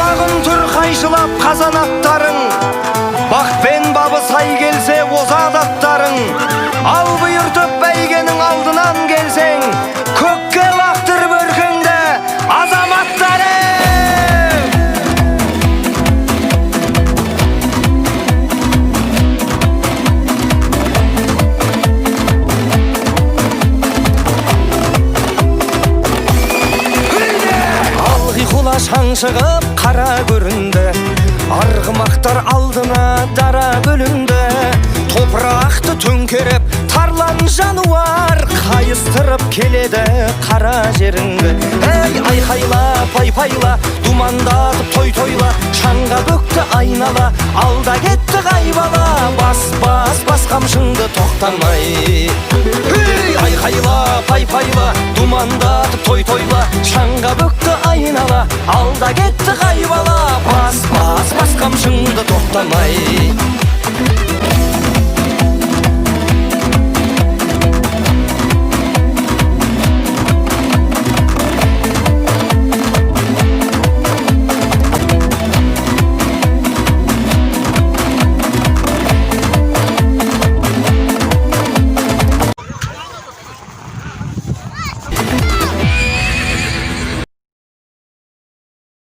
Құлағын түр қайшылап қазан аттарың, бақпен бабы сай келсе озат аттарың. Ал бұйыртып бәйгенің алдынан келсең, көкке лақтырып өркенде азаматтарың. Шаң шығып қара көрінді, арғымақтар алдына дара бөлінді. Топырақты төңкеріп тарлан жануар, қайыстырып келеді қара жеріңді. Ей, айқайла, пайпайла, думандатып той-тойла, шаңға бөкті айнала, алда кетті қайбала. Бас қамшыңды тоқтамай. Ей, айқайла, пайпайла, думандатып той-тойла, шаңға бөкті айнала, алда кетті қайбала. Бас қамшыңды тоқтамай.